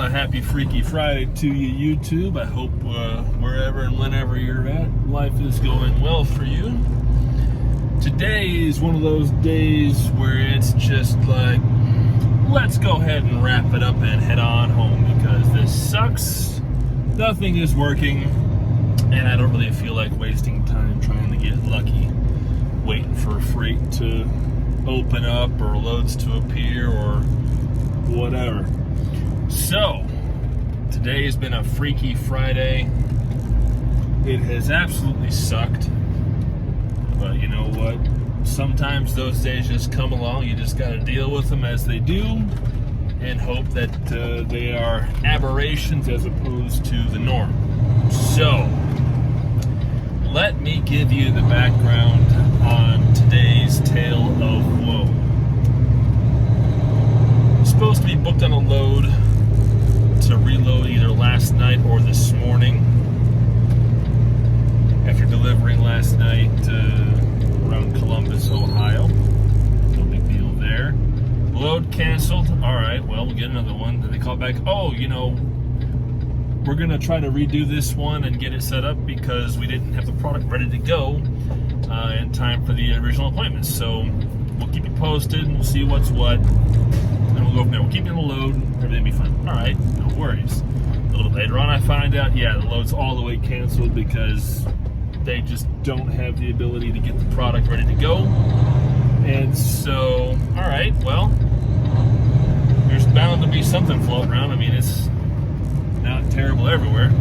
Happy Freaky Friday to you, YouTube. I hope wherever and whenever you're at, life is going well for you. Today is one of those days where it's just like, let's go ahead and wrap it up and head on home because this sucks. Nothing is working, and I don't really feel like wasting time trying to get lucky, waiting for freight to open up or loads to appear or whatever. So, today has been a Freaky Friday. It has absolutely sucked. But you know what? Sometimes those days just come along. You just got to deal with them as they do and hope that they are aberrations as opposed to the norm. So, let me give you the background on today's tale of woe. I'm supposed to be booked on a load to reload either last night or this morning. After delivering last night around Columbus, Ohio. No big deal there. Load canceled. Alright, well, we'll get another one. Then they call back, oh, you know, we're going to try to redo this one and get it set up because we didn't have the product ready to go in time for the original appointment. So we'll keep you posted and we'll see what's what. And we'll go from there. We'll keep you in the load. Everything will be fine. Alright, no worries. A little bit later on, I find out, yeah, the load's all the way canceled because they just don't have the ability to get the product ready to go. And so, alright, well, there's bound to be something floating around. I mean, it's not terrible everywhere.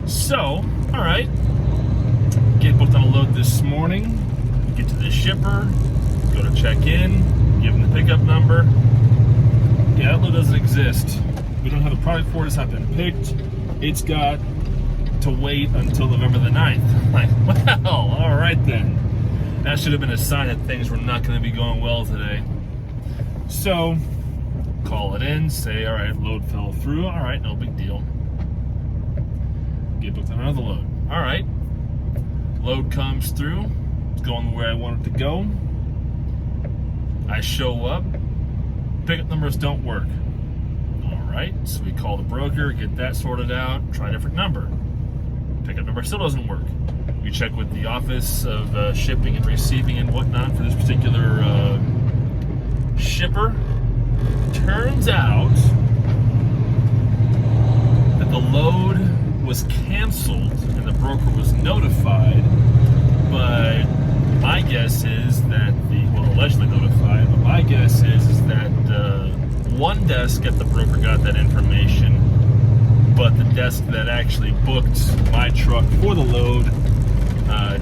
So, alright, get booked on a load this morning, get to the shipper, go to check in, give them the pickup number. Yeah, that load doesn't exist. We don't have a product for it, it's not been picked. It's got to wait until November the 9th. Like, well, alright then. That should have been a sign that things were not going to be going well today. So, call it in, say, alright, load fell through. Alright, no big deal. Get booked on another load. Alright. Load comes through. It's going the way I want it to go. I show up. Pickup numbers don't work. Alright, so we call the broker, get that sorted out, try a different number. Pickup number still doesn't work. We check with the office of shipping and receiving and whatnot for this particular shipper. Turns out that the load was canceled and the broker was notified, but my guess is that allegedly notified, but my guess is that one desk at the broker got that information, but the desk that actually booked my truck for the load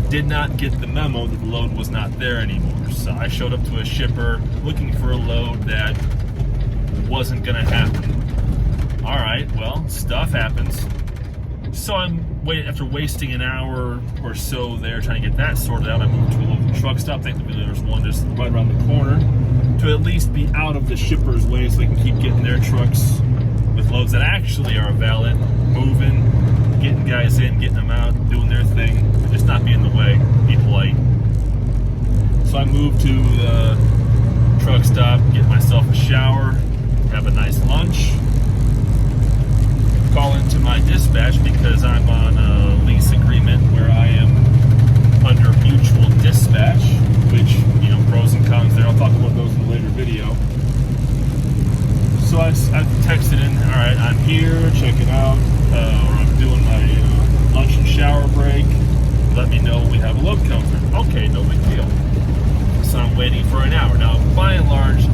did not get the memo that the load was not there anymore. So I showed up to a shipper looking for a load that wasn't going to happen. Alright, well, stuff happens. So after wasting an hour or so there trying to get that sorted out, I moved to a local truck stop. Thankfully, there's one just right around the corner to at least be out of the shipper's way so they can keep getting their trucks with loads that actually are valid, moving, getting guys in, getting them out, doing their thing, and just not be in the way, be polite. So I moved to the truck stop, get myself a shower, have a nice lunch, call into my dispatch because I'm on a lease agreement where I am under mutual dispatch, which, you know, pros and cons there. I'll talk about those in a later video. So I texted in, alright, I'm here, check it out, or I'm doing my lunch and shower break, let me know when we have a load come through. Okay, no big deal. So I'm waiting for an hour. Now, by and large,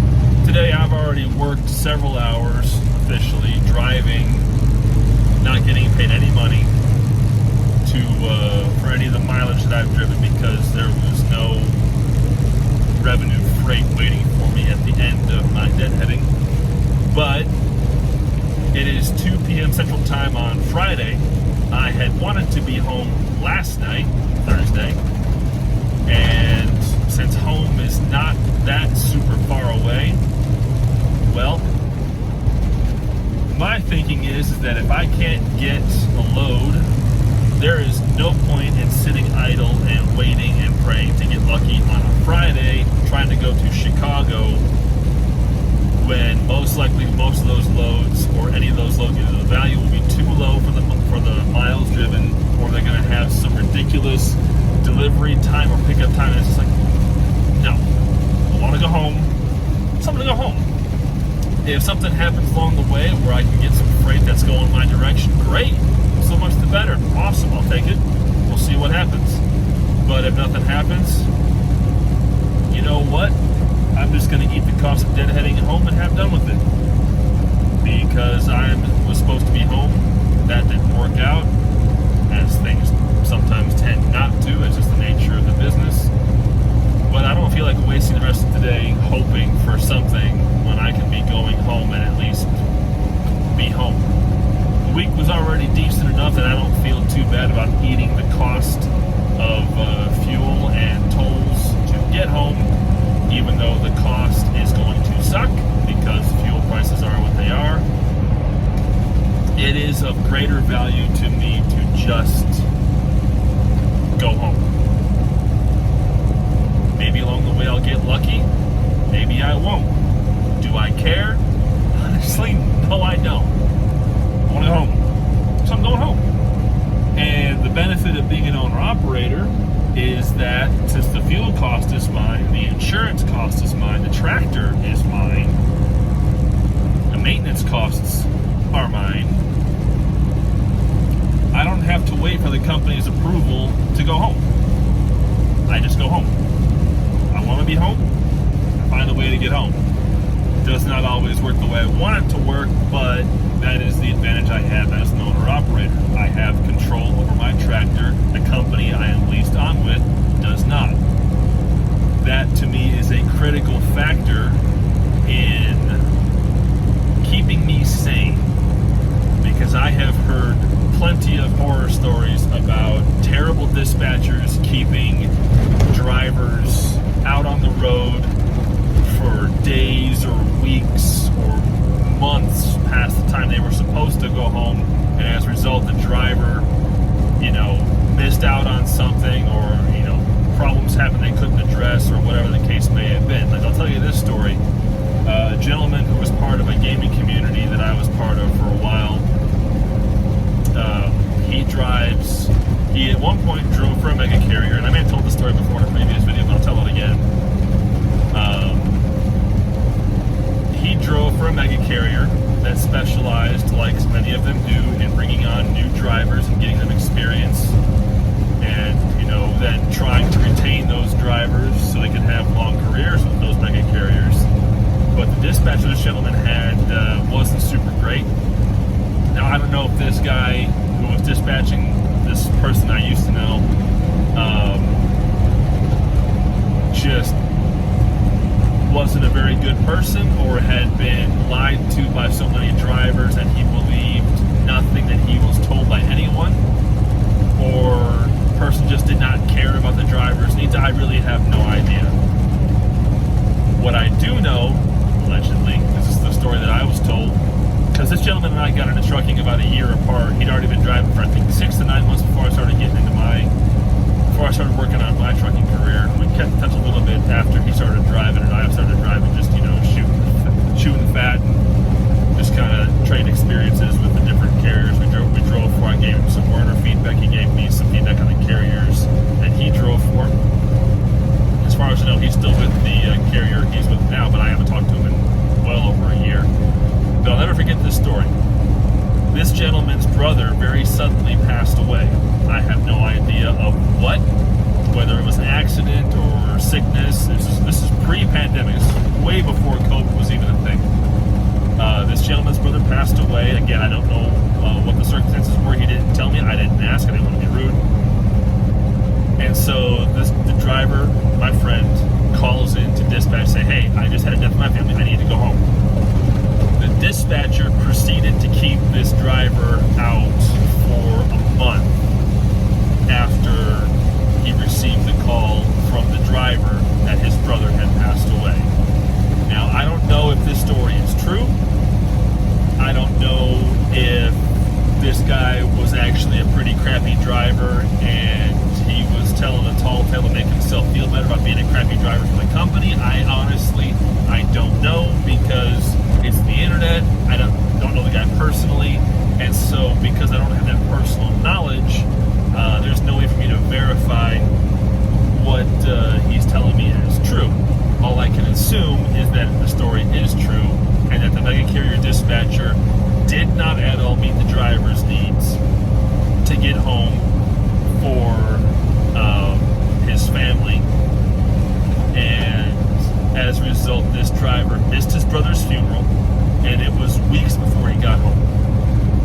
today I've already worked several hours officially, driving, not getting paid any money for any of the mileage that I've driven because there was no revenue freight waiting for me at the end of my deadheading. But it is 2 p.m. Central Time on Friday. I had wanted to be home last night, Thursday, and since home is not that super far away, well, my thinking is that if I can't get a load, there is no point in sitting idle and waiting and praying to get lucky on a Friday, trying to go to Chicago when most likely most of those loads or any of those loads, either the value will be too low for the miles driven, or they're going to have some ridiculous delivery time or pickup time. And it's just like, no, I want to go home. So I'm going to go home. If something happens along the way where I can get some freight that's going my direction, great. So much the better. Awesome. I'll take it. We'll see what happens. But if nothing happens, you know what? I'm just going to eat the cost of deadheading home and have done with it. Because I was supposed to be home. That didn't work out, as things sometimes tend not to. It's just the nature of the business. But I don't feel like wasting the rest of the day hoping for something when I can be going home and at least be home. The week was already decent enough that I don't feel too bad about eating the cost of fuel and tolls to get home, even though the cost is going to suck because fuel prices are what they are. It is of greater value to me to just go home. Maybe along the way I'll get lucky. Maybe I won't. Do I care? Honestly, no, I don't. I want to go home. So I'm going home. And the benefit of being an owner-operator is that since the fuel cost is mine, the insurance cost is mine, the tractor is mine, the maintenance costs are mine, I don't have to wait for the company's approval to go home. I just go home. I want to be home. I find a way to get home. It does not always work the way I want it to work, but that is the advantage I have as an owner-operator. I have control over my tractor. The company I am leased on with does not. That, to me, is a critical factor in keeping me sane, because I have heard plenty of horror stories about terrible dispatchers keeping drivers out on the road for days or weeks or months past the time they were supposed to go home, and as a result the driver, missed out on something, or problems happened they couldn't address, or whatever the case may have been. Like, I'll tell you this story. A gentleman who was part of a gaming community that I was part of for a while, he at one point drove for a mega carrier, and I may have told this story before in a previous video, but I'll tell it again. He drove for a mega carrier that specialized, like many of them do, in bringing on new drivers and getting them experience, and then trying to retain those drivers so they could have long careers with those mega carriers. But the dispatch this gentleman had wasn't super great. Now, I don't know if this guy who was dispatching this person I used to know just wasn't a very good person, or had been lied to by so many drivers and he believed nothing that he was told by anyone, or the person just did not care about the driver's needs. I really have no idea. What I do know, allegedly, this is the story that I was told, because this gentleman and I got into trucking about a year apart. He'd already been driving for, I think, 6 to 9 months before I started before I started working on my trucking career. We kept in touch a little bit after he started driving, and I started driving, just, chewing the fat, and just kind of trade experiences with the different carriers we drove for. I gave him some burner feedback. He gave me some feedback on the carriers that he drove for. As far as I know, he's still with the carrier he's with now, but I haven't talked to him in well over a year. But I'll never forget this story. This gentleman's brother very suddenly passed away. I have no idea of what, whether it was an accident or sickness. This is pre-pandemic. This is way before COVID was even a thing. This gentleman's brother passed away. Again, I don't know what the circumstances were. He didn't tell me. I didn't ask. I didn't want to be rude. And so the driver, my friend, calls in to dispatch, say, "Hey, I just had a death in my family. I need to go home." The dispatcher proceeded to keep this driver out for a month after he received the call from the driver that his brother had passed away. Now, I don't know if this story is true. I don't know if this guy was actually a pretty crappy driver and he was telling a tall tale to make himself feel better about being a crappy driver for the company. I don't know, because It's the internet. I don't know the guy personally, and so because I don't have that personal knowledge, there's no way for me to verify what he's telling me is true. All I can assume is that the story is true, and that the mega carrier dispatcher did not at all meet the driver's needs to get home for his family. And as a result, this driver missed his brother's funeral, and it was weeks before he got home.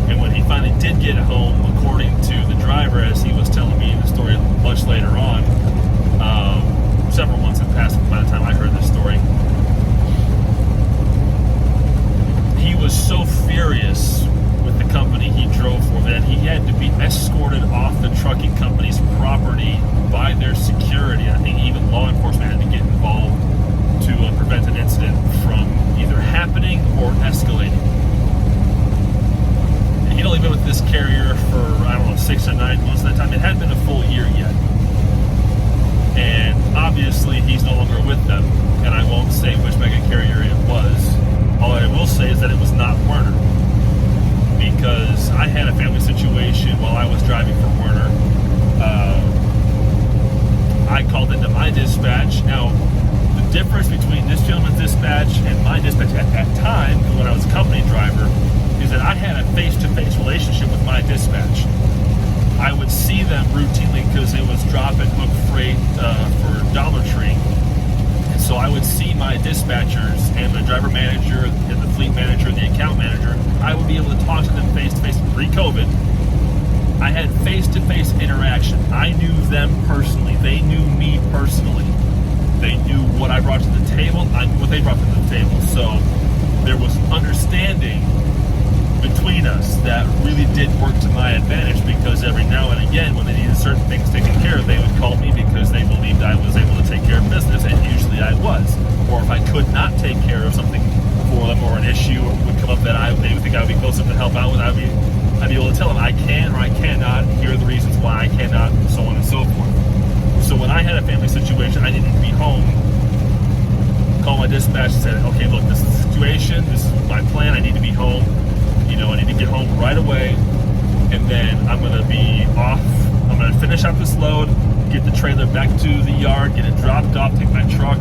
And when he finally did get home, according to the driver, as he was telling me the story much later on, several months had passed by the time I heard this story, he was so furious with the company he drove for that he had to be escorted off the trucking company's property by their security. I think even law enforcement had to get involved to prevent an incident from either happening or escalating. And he'd only been with this carrier for, 6 or 9 months at that time. It hadn't been a full year yet. And obviously he's no longer with them, and I won't say which mega carrier it was. All I will say is that it was not Werner, because I had a family situation while I was driving for Werner. I called into my dispatch. Now, the difference between this gentleman's dispatch and my dispatch at that time, when I was a company driver, is that I had a face-to-face relationship with my dispatch. I would see them routinely because it was drop and hook freight for Dollar Tree. And so I would see my dispatchers and the driver manager and the fleet manager and the account manager. I would be able to talk to them face-to-face pre-COVID. I had face-to-face interaction. I knew them personally. They knew me personally. They knew what I brought to the table. I knew what they brought to the table. So there was understanding between us that really did work to my advantage, because every now and again when they needed certain things taken care of, they would call me because they believed I was able to take care of business, and usually I was. Or if I could not take care of something for them, or an issue would come up that they would think I would be close enough to help out with, I'd be able to tell them I can or I cannot, here are the reasons why I cannot, and so on and so forth. So when I had a family situation, I needed to be home, call my dispatch and said, okay, look, this is the situation, this is my plan, I need to be home. I need to get home right away, and then I'm going to be off. I'm going to finish up this load, get the trailer back to the yard, get it dropped off, take my truck,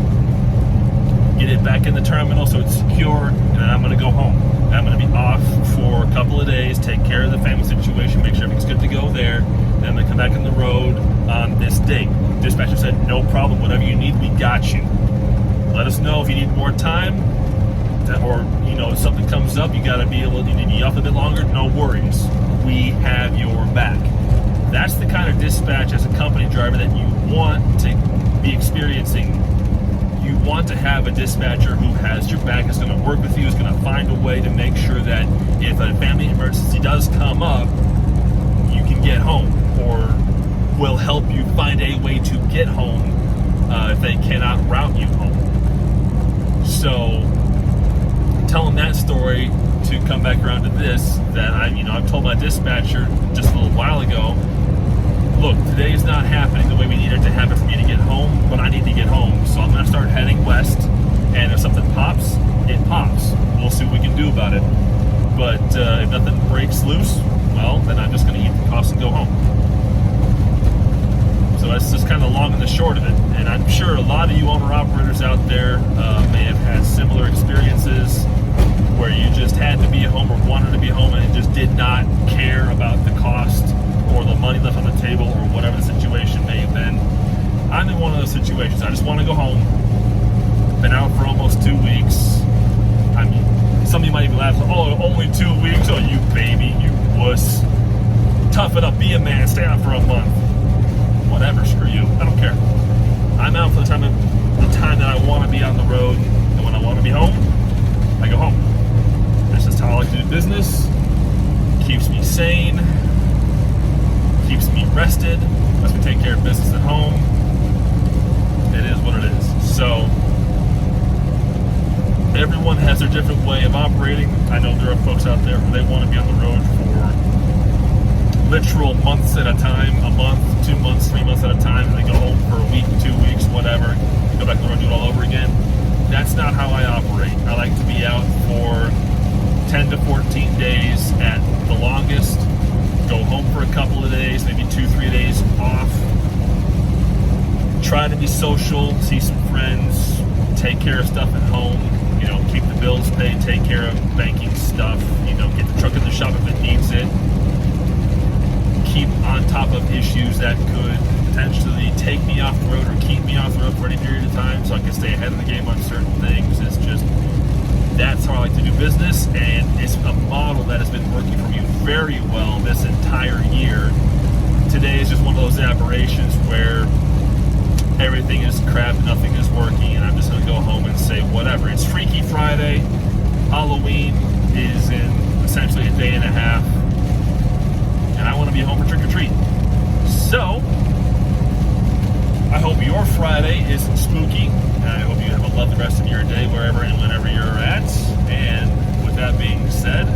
get it back in the terminal so it's secure, and then I'm going to go home. And I'm going to be off for a couple of days, take care of the family situation, make sure everything's good to go there. Then I'm going to come back on the road on this date. Dispatcher said, no problem, whatever you need, we got you. Let us know if you need more time, or if something comes up, you need to be off a bit longer, no worries, we have your back. That's the kind of dispatch as a company driver that you want to be experiencing. You want to have a dispatcher who has your back, is going to work with you, is going to find a way to make sure that if a family emergency does come up, you can get home, or will help you find a way to get home if they cannot route you home. So telling that story to come back around to this, that I've told my dispatcher just a little while ago, look, today's not happening the way we need it to happen for me to get home, but I need to get home. So I'm going to start heading west, and if something pops, it pops. We'll see what we can do about it. But if nothing breaks loose, well, then I'm just going to eat the cost and go home. So that's just kind of long and the short of it. And I'm sure a lot of you owner-operators out there may have had similar experiences where you just had to be home or wanted to be home and just did not care about the cost or the money left on the table or whatever the situation may have been. I'm in one of those situations. I just want to go home. Been out for almost 2 weeks. I mean, some of you might even laugh, oh, only 2 weeks? Oh, you baby, you wuss. Tough it up, be a man, stay out for a month. Whatever, screw you, I don't care. I'm out for the time that I want to be on the road, and when I want to be home, I go home. That's just how I like to do business. Keeps me sane, keeps me rested, lets me take care of business at home. It is what it is. So, everyone has their different way of operating. I know there are folks out there who they want to be on the road for literal months at a time, a month, 2 months, 3 months at a time, and they go home for a week, 2 weeks, whatever, go back on the road and do it all over again. That's not how I operate. I like to be out for 10 to 14 days at the longest, go home for a couple of days, maybe 2-3 days off, try to be social, see some friends, take care of stuff at home, keep the bills paid, take care of banking stuff, get the truck in the shop if it needs it, keep on top of issues that could potentially take me off the road or keep me off the road for any period of time so I can stay ahead of the game on certain things. That's how I like to do business, and it's a model that has been working for me very well this entire year. Today is just one of those aberrations where everything is crap, nothing is working, and I'm just going to go home and say whatever. It's Freaky Friday. Halloween is in essentially a day and a half, and I want to be home for trick or treat. So, I hope your Friday is spooky, and I hope you have a lovely rest of your day wherever and whenever you're at. And with that being said,